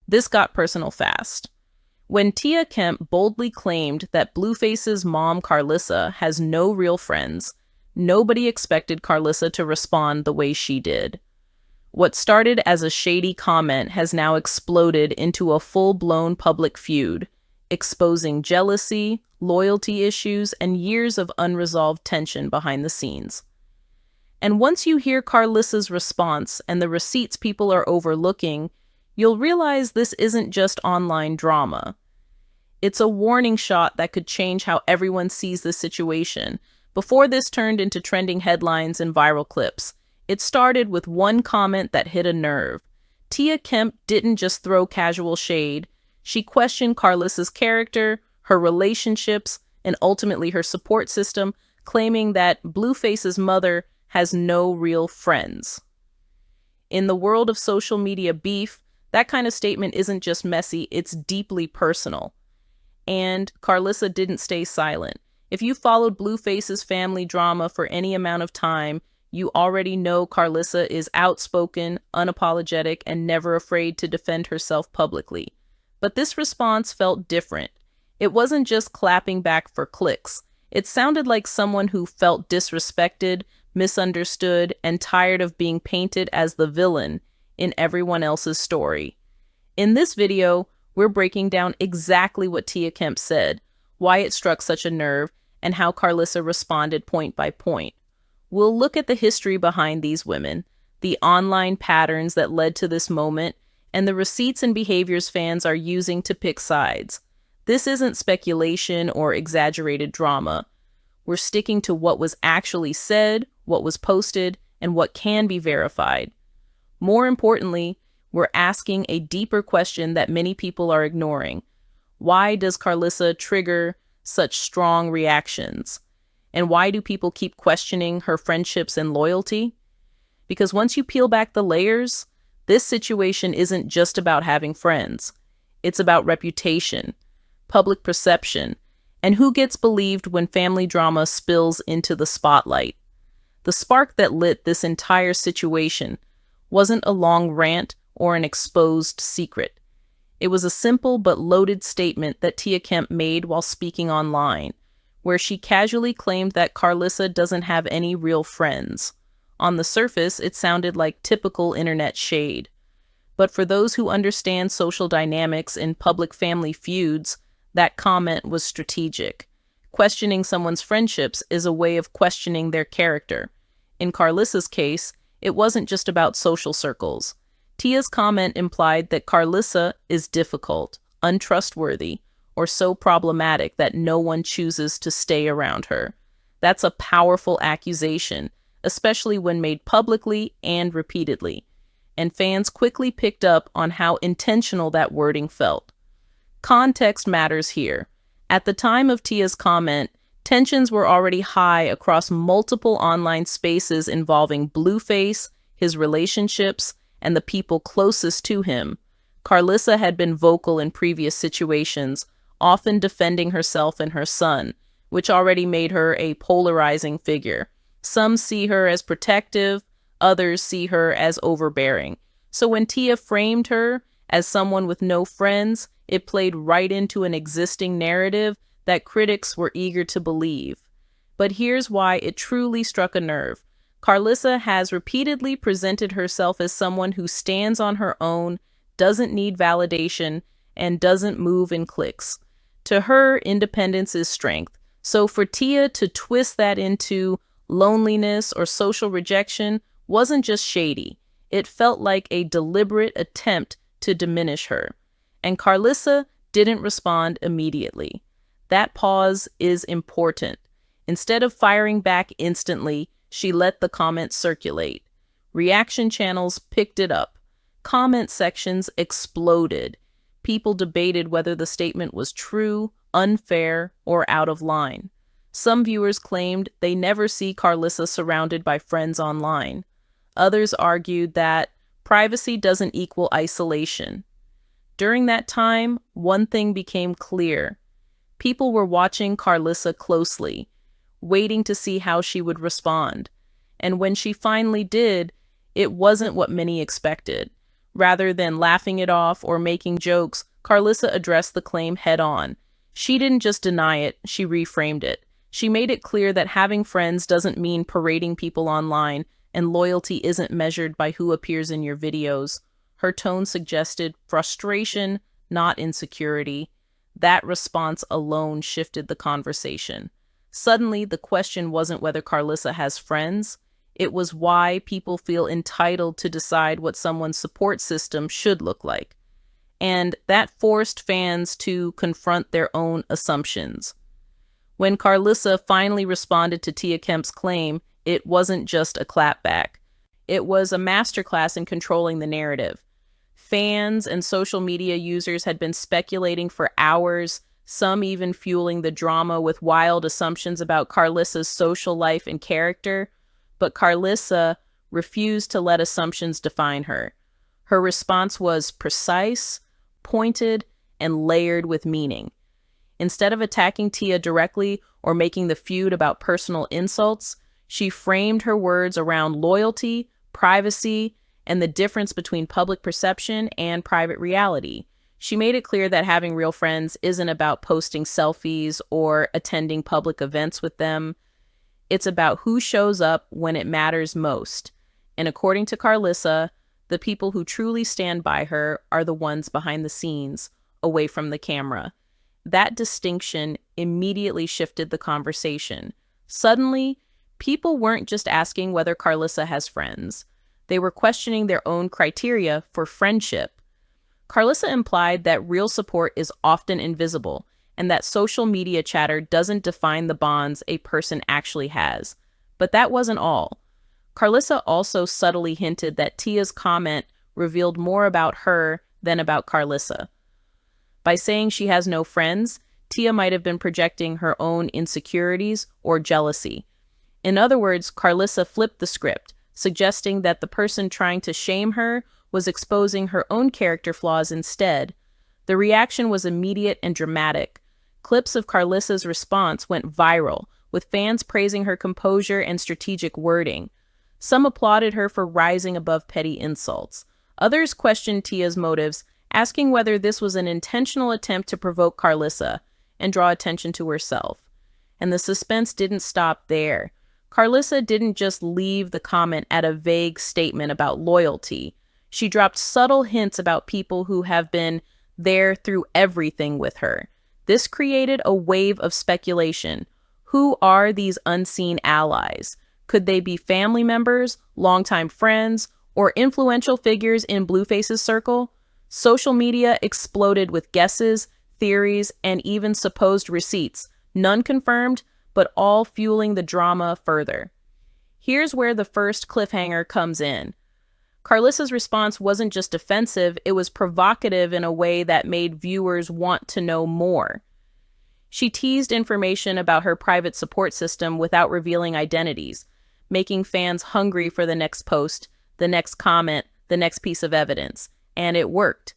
This got personal fast. When Tia Kemp boldly claimed that Blueface's mom, Karlissa, has no real friends, nobody expected Karlissa to respond the way she did. What started as a shady comment has now exploded into a full-blown public feud, exposing jealousy, loyalty issues, and years of unresolved tension behind the scenes. And once you hear Karlissa's response and the receipts people are overlooking, you'll realize this isn't just online drama. It's a warning shot that could change how everyone sees the situation. Before this turned into trending headlines and viral clips, it started with one comment that hit a nerve. Tia Kemp didn't just throw casual shade. She questioned Karlissa's character, her relationships, and ultimately her support system, claiming that Blueface's mother has no real friends. In the world of social media beef, that kind of statement isn't just messy, it's deeply personal. And Karlissa didn't stay silent. If you followed Blueface's family drama for any amount of time, you already know Karlissa is outspoken, unapologetic, and never afraid to defend herself publicly. But this response felt different. It wasn't just clapping back for clicks. It sounded like someone who felt disrespected, misunderstood, and tired of being painted as the villain in everyone else's story. In this video, we're breaking down exactly what Tia Kemp said, why it struck such a nerve, and how Karlissa responded point by point. We'll look at the history behind these women, the online patterns that led to this moment, and the receipts and behaviors fans are using to pick sides. This isn't speculation or exaggerated drama. We're sticking to what was actually said, what was posted, and what can be verified. More importantly, we're asking a deeper question that many people are ignoring. Why does Karlissa trigger such strong reactions? And why do people keep questioning her friendships and loyalty? Because once you peel back the layers, this situation isn't just about having friends. It's about reputation, public perception, and who gets believed when family drama spills into the spotlight. The spark that lit this entire situation wasn't a long rant or an exposed secret. It was a simple but loaded statement that Tia Kemp made while speaking online, where she casually claimed that Karlissa doesn't have any real friends. On the surface, it sounded like typical internet shade. But for those who understand social dynamics in public family feuds, that comment was strategic. Questioning someone's friendships is a way of questioning their character. In Karlissa's case, it wasn't just about social circles. Tia's comment implied that Karlissa is difficult, untrustworthy, or so problematic that no one chooses to stay around her. That's a powerful accusation, especially when made publicly and repeatedly. And fans quickly picked up on how intentional that wording felt. Context matters here. At the time of Tia's comment, tensions were already high across multiple online spaces involving Blueface, his relationships, and the people closest to him. Karlissa had been vocal in previous situations, often defending herself and her son, which already made her a polarizing figure. Some see her as protective, others see her as overbearing. So when Tia framed her as someone with no friends, it played right into an existing narrative that critics were eager to believe. But here's why it truly struck a nerve. Karlissa has repeatedly presented herself as someone who stands on her own, doesn't need validation, and doesn't move in cliques. To her, independence is strength. So for Tia to twist that into loneliness or social rejection wasn't just shady. It felt like a deliberate attempt to diminish her. And Karlissa didn't respond immediately. That pause is important. Instead of firing back instantly, she let the comment circulate. Reaction channels picked it up. Comment sections exploded. People debated whether the statement was true, unfair, or out of line. Some viewers claimed they never see Karlissa surrounded by friends online. Others argued that privacy doesn't equal isolation. During that time, one thing became clear. People were watching Karlissa closely, waiting to see how she would respond. And when she finally did, it wasn't what many expected. Rather than laughing it off or making jokes, Karlissa addressed the claim head-on. She didn't just deny it, she reframed it. She made it clear that having friends doesn't mean parading people online, and loyalty isn't measured by who appears in your videos. Her tone suggested frustration, not insecurity. That response alone shifted the conversation. Suddenly, the question wasn't whether Karlissa has friends. It was why people feel entitled to decide what someone's support system should look like. And that forced fans to confront their own assumptions. When Karlissa finally responded to Tia Kemp's claim, it wasn't just a clapback. It was a masterclass in controlling the narrative. Fans and social media users had been speculating for hours, some even fueling the drama with wild assumptions about Karlissa's social life and character. But Karlissa refused to let assumptions define her. Her response was precise, pointed, and layered with meaning. Instead of attacking Tia directly or making the feud about personal insults, she framed her words around loyalty, privacy, and the difference between public perception and private reality. She made it clear that having real friends isn't about posting selfies or attending public events with them. It's about who shows up when it matters most. And according to Karlissa, the people who truly stand by her are the ones behind the scenes, away from the camera. That distinction immediately shifted the conversation. Suddenly, people weren't just asking whether Karlissa has friends. They were questioning their own criteria for friendship. Karlissa implied that real support is often invisible, and that social media chatter doesn't define the bonds a person actually has. But that wasn't all. Karlissa also subtly hinted that Tia's comment revealed more about her than about Karlissa. By saying she has no friends, Tia might have been projecting her own insecurities or jealousy. In other words, Karlissa flipped the script, suggesting that the person trying to shame her was exposing her own character flaws instead. The reaction was immediate and dramatic. Clips of Karlissa's response went viral, with fans praising her composure and strategic wording. Some applauded her for rising above petty insults. Others questioned Tia's motives, asking whether this was an intentional attempt to provoke Karlissa and draw attention to herself. And the suspense didn't stop there. Karlissa didn't just leave the comment at a vague statement about loyalty. She dropped subtle hints about people who have been there through everything with her. This created a wave of speculation. Who are these unseen allies? Could they be family members, longtime friends, or influential figures in Blueface's circle? Social media exploded with guesses, theories, and even supposed receipts, none confirmed, but all fueling the drama further. Here's where the first cliffhanger comes in. Karlissa's response wasn't just defensive, it was provocative in a way that made viewers want to know more. She teased information about her private support system without revealing identities, making fans hungry for the next post, the next comment, the next piece of evidence. And it worked.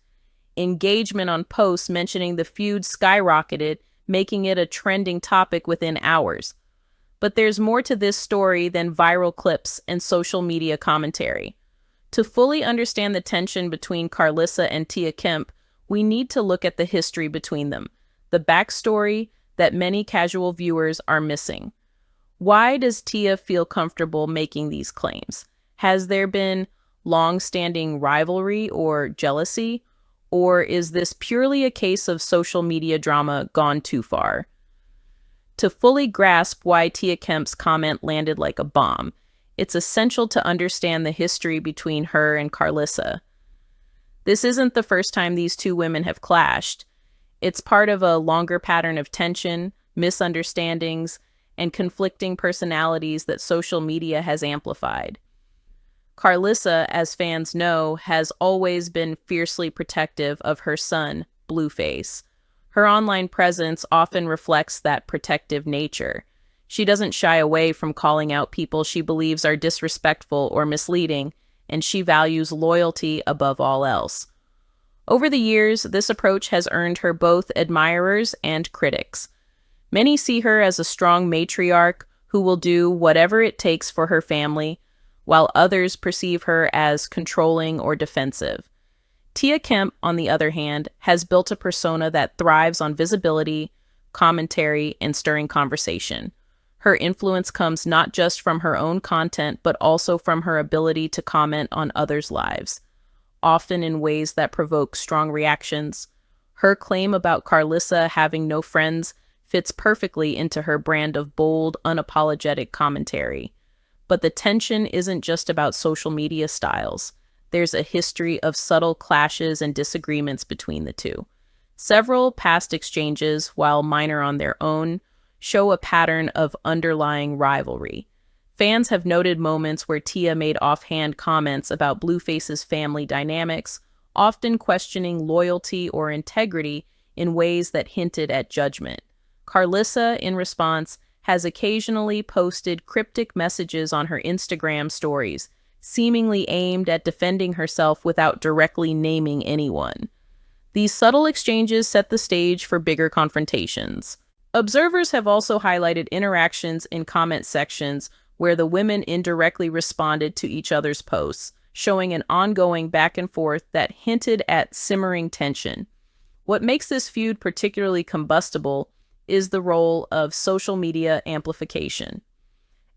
Engagement on posts mentioning the feud skyrocketed, making it a trending topic within hours. But there's more to this story than viral clips and social media commentary. To fully understand the tension between Karlissa and Tia Kemp, we need to look at the history between them, the backstory that many casual viewers are missing. Why does Tia feel comfortable making these claims? Has there been long-standing rivalry or jealousy? Or is this purely a case of social media drama gone too far? To fully grasp why Tia Kemp's comment landed like a bomb, it's essential to understand the history between her and Karlissa. This isn't the first time these two women have clashed. It's part of a longer pattern of tension, misunderstandings, and conflicting personalities that social media has amplified. Karlissa, as fans know, has always been fiercely protective of her son, Blueface. Her online presence often reflects that protective nature. She doesn't shy away from calling out people she believes are disrespectful or misleading, and she values loyalty above all else. Over the years, this approach has earned her both admirers and critics. Many see her as a strong matriarch who will do whatever it takes for her family, while others perceive her as controlling or defensive. Tia Kemp, on the other hand, has built a persona that thrives on visibility, commentary, and stirring conversation. Her influence comes not just from her own content, but also from her ability to comment on others' lives, often in ways that provoke strong reactions. Her claim about Karlissa having no friends fits perfectly into her brand of bold, unapologetic commentary. But the tension isn't just about social media styles. There's a history of subtle clashes and disagreements between the two. Several past exchanges, while minor on their own, show a pattern of underlying rivalry. Fans have noted moments where Tia made offhand comments about Blueface's family dynamics, often questioning loyalty or integrity in ways that hinted at judgment. Karlissa, in response, has occasionally posted cryptic messages on her Instagram stories, seemingly aimed at defending herself without directly naming anyone. These subtle exchanges set the stage for bigger confrontations. Observers have also highlighted interactions in comment sections where the women indirectly responded to each other's posts, showing an ongoing back and forth that hinted at simmering tension. What makes this feud particularly combustible is the role of social media amplification.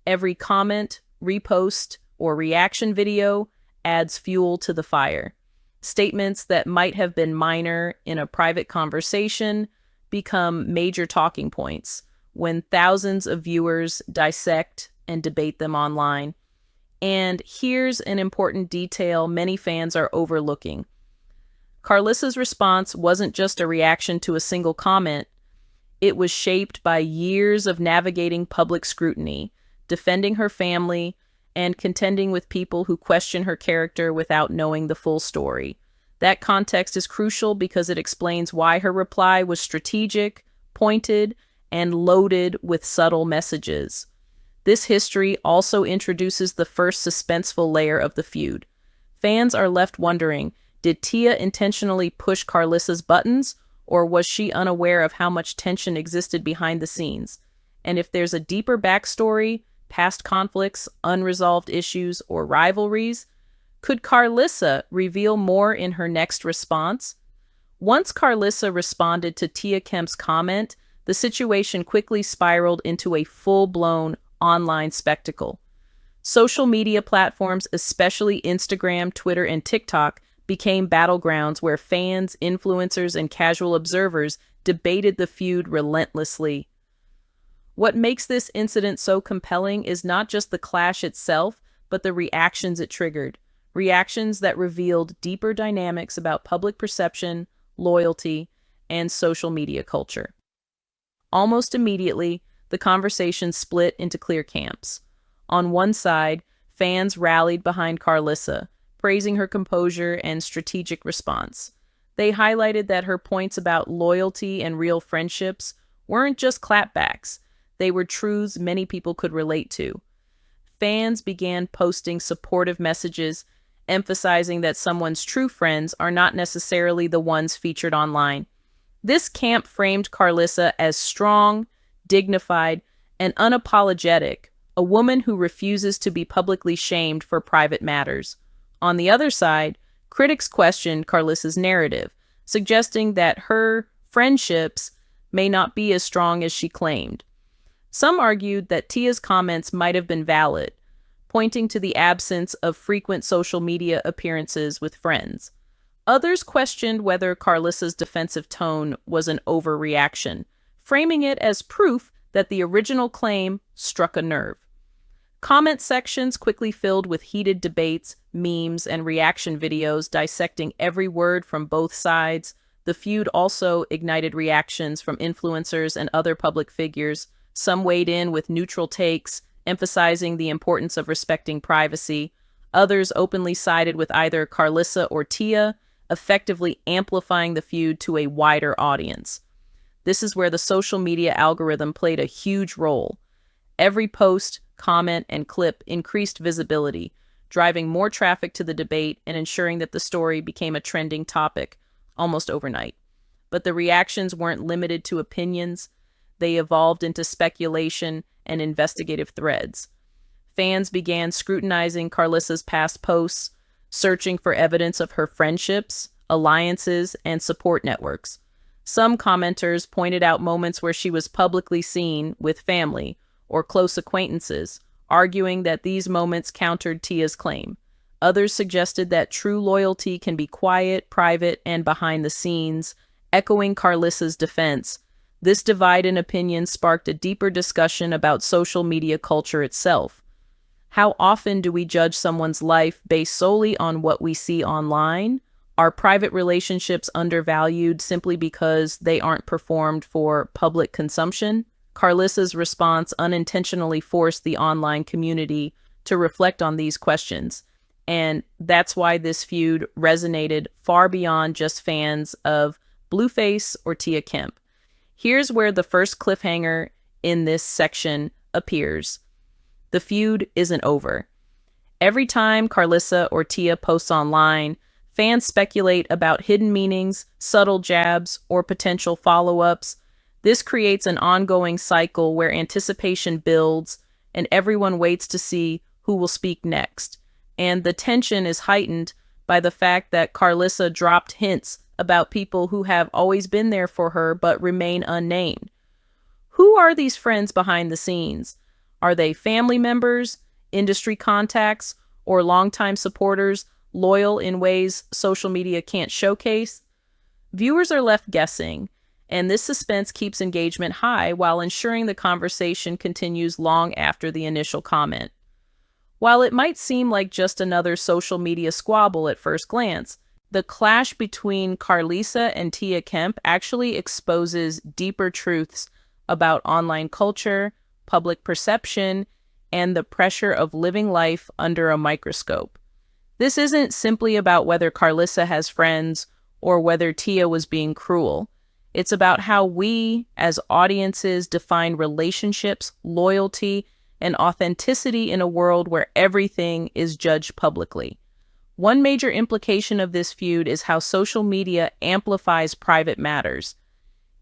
Every comment, repost, or reaction video adds fuel to the fire. Statements that might have been minor in a private conversation become major talking points when thousands of viewers dissect and debate them online. And here's an important detail many fans are overlooking. Karlissa's response wasn't just a reaction to a single comment. It was shaped by years of navigating public scrutiny, defending her family, and contending with people who question her character without knowing the full story. That context is crucial because it explains why her reply was strategic, pointed, and loaded with subtle messages. This history also introduces the first suspenseful layer of the feud. Fans are left wondering, did Tia intentionally push Karlissa's buttons, or was she unaware of how much tension existed behind the scenes? And if there's a deeper backstory, past conflicts, unresolved issues, or rivalries, could Karlissa reveal more in her next response? Once Karlissa responded to Tia Kemp's comment, the situation quickly spiraled into a full-blown online spectacle. Social media platforms, especially Instagram, Twitter, and TikTok, became battlegrounds where fans, influencers, and casual observers debated the feud relentlessly. What makes this incident so compelling is not just the clash itself, but the reactions it triggered. Reactions that revealed deeper dynamics about public perception, loyalty, and social media culture. Almost immediately, the conversation split into clear camps. On one side, fans rallied behind Karlissa, praising her composure and strategic response. They highlighted that her points about loyalty and real friendships weren't just clapbacks. They were truths many people could relate to. Fans began posting supportive messages, emphasizing that someone's true friends are not necessarily the ones featured online. This camp framed Karlissa as strong, dignified, and unapologetic, a woman who refuses to be publicly shamed for private matters. On the other side, critics questioned Karlissa's narrative, suggesting that her friendships may not be as strong as she claimed. Some argued that Tia's comments might have been valid, pointing to the absence of frequent social media appearances with friends. Others questioned whether Karlissa's defensive tone was an overreaction, framing it as proof that the original claim struck a nerve. Comment sections quickly filled with heated debates, memes, and reaction videos dissecting every word from both sides. The feud also ignited reactions from influencers and other public figures. Some weighed in with neutral takes, emphasizing the importance of respecting privacy. Others openly sided with either Karlissa or Tia, effectively amplifying the feud to a wider audience. This is where the social media algorithm played a huge role. Every post, comment, and clip increased visibility, driving more traffic to the debate and ensuring that the story became a trending topic almost overnight. But the reactions weren't limited to opinions. They evolved into speculation and investigative threads. Fans began scrutinizing Karlissa's past posts, searching for evidence of her friendships, alliances, and support networks. Some commenters pointed out moments where she was publicly seen with family or close acquaintances, arguing that these moments countered Tia's claim. Others suggested that true loyalty can be quiet, private, and behind the scenes, echoing Karlissa's defense. This divide in opinion sparked a deeper discussion about social media culture itself. How often do we judge someone's life based solely on what we see online? Are private relationships undervalued simply because they aren't performed for public consumption? Karlissa's response unintentionally forced the online community to reflect on these questions, and that's why this feud resonated far beyond just fans of Blueface or Tia Kemp. Here's where the first cliffhanger in this section appears. The feud isn't over. Every time Karlissa or Tia posts online, fans speculate about hidden meanings, subtle jabs, or potential follow-ups. This creates an ongoing cycle where anticipation builds and everyone waits to see who will speak next. And the tension is heightened by the fact that Karlissa dropped hints about people who have always been there for her but remain unnamed. Who are these friends behind the scenes? Are they family members, industry contacts, or longtime supporters loyal in ways social media can't showcase? Viewers are left guessing, and this suspense keeps engagement high while ensuring the conversation continues long after the initial comment. While it might seem like just another social media squabble at first glance, the clash between Karlissa and Tia Kemp actually exposes deeper truths about online culture, public perception, and the pressure of living life under a microscope. This isn't simply about whether Karlissa has friends or whether Tia was being cruel. It's about how we, as audiences, define relationships, loyalty, and authenticity in a world where everything is judged publicly. One major implication of this feud is how social media amplifies private matters.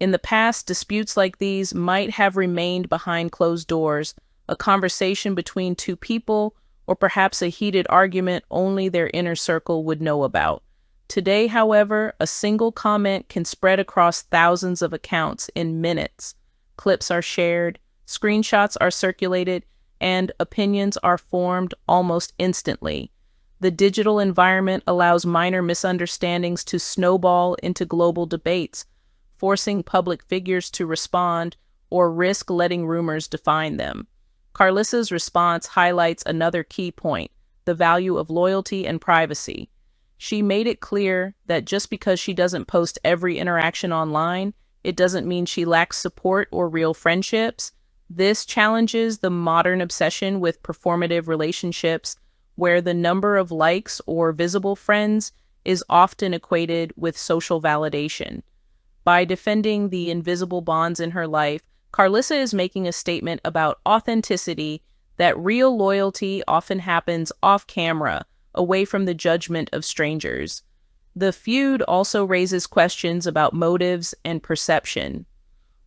In the past, disputes like these might have remained behind closed doors, a conversation between two people, or perhaps a heated argument only their inner circle would know about. Today, however, a single comment can spread across thousands of accounts in minutes. Clips are shared, screenshots are circulated, and opinions are formed almost instantly. The digital environment allows minor misunderstandings to snowball into global debates, forcing public figures to respond or risk letting rumors define them. Karlissa's response highlights another key point: the value of loyalty and privacy. She made it clear that just because she doesn't post every interaction online, it doesn't mean she lacks support or real friendships. This challenges the modern obsession with performative relationships, where the number of likes or visible friends is often equated with social validation. By defending the invisible bonds in her life, Karlissa is making a statement about authenticity, that real loyalty often happens off camera, away from the judgment of strangers. The feud also raises questions about motives and perception.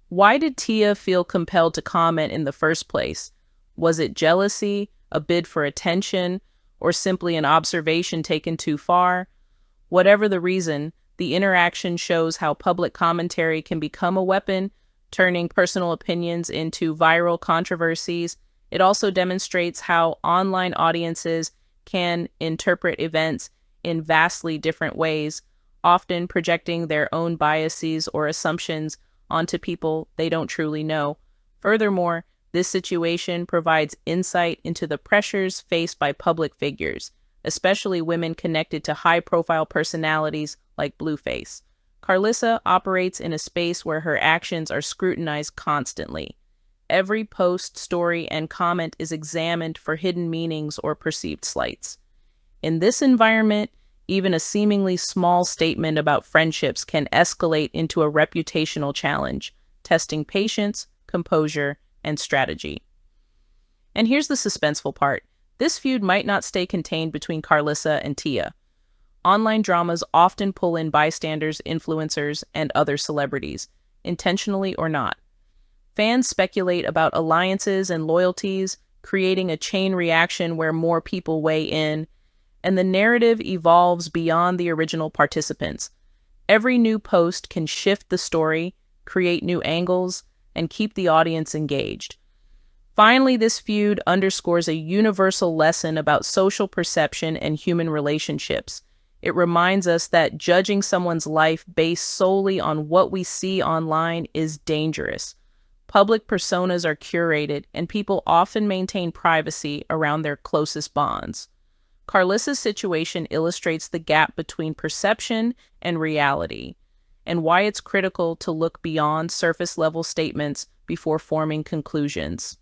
Why did Tia feel compelled to comment in the first place? Was it jealousy, a bid for attention, or simply an observation taken too far? Whatever the reason, the interaction shows how public commentary can become a weapon, turning personal opinions into viral controversies. It also demonstrates how online audiences can interpret events in vastly different ways, often projecting their own biases or assumptions onto people they don't truly know. Furthermore, this situation provides insight into the pressures faced by public figures, especially women connected to high-profile personalities like Blueface. Karlissa operates in a space where her actions are scrutinized constantly. Every post, story, and comment is examined for hidden meanings or perceived slights. In this environment, even a seemingly small statement about friendships can escalate into a reputational challenge, testing patience, composure, and strategy. And here's the suspenseful part. This feud might not stay contained between Karlissa and Tia. Online dramas often pull in bystanders, influencers, and other celebrities, intentionally or not. Fans speculate about alliances and loyalties, creating a chain reaction where more people weigh in. and the narrative evolves beyond the original participants. Every new post can shift the story, create new angles, and keep the audience engaged. Finally, this feud underscores a universal lesson about social perception and human relationships. It reminds us that judging someone's life based solely on what we see online is dangerous. Public personas are curated, and people often maintain privacy around their closest bonds. Karlissa's situation illustrates the gap between perception and reality, and why it's critical to look beyond surface-level statements before forming conclusions.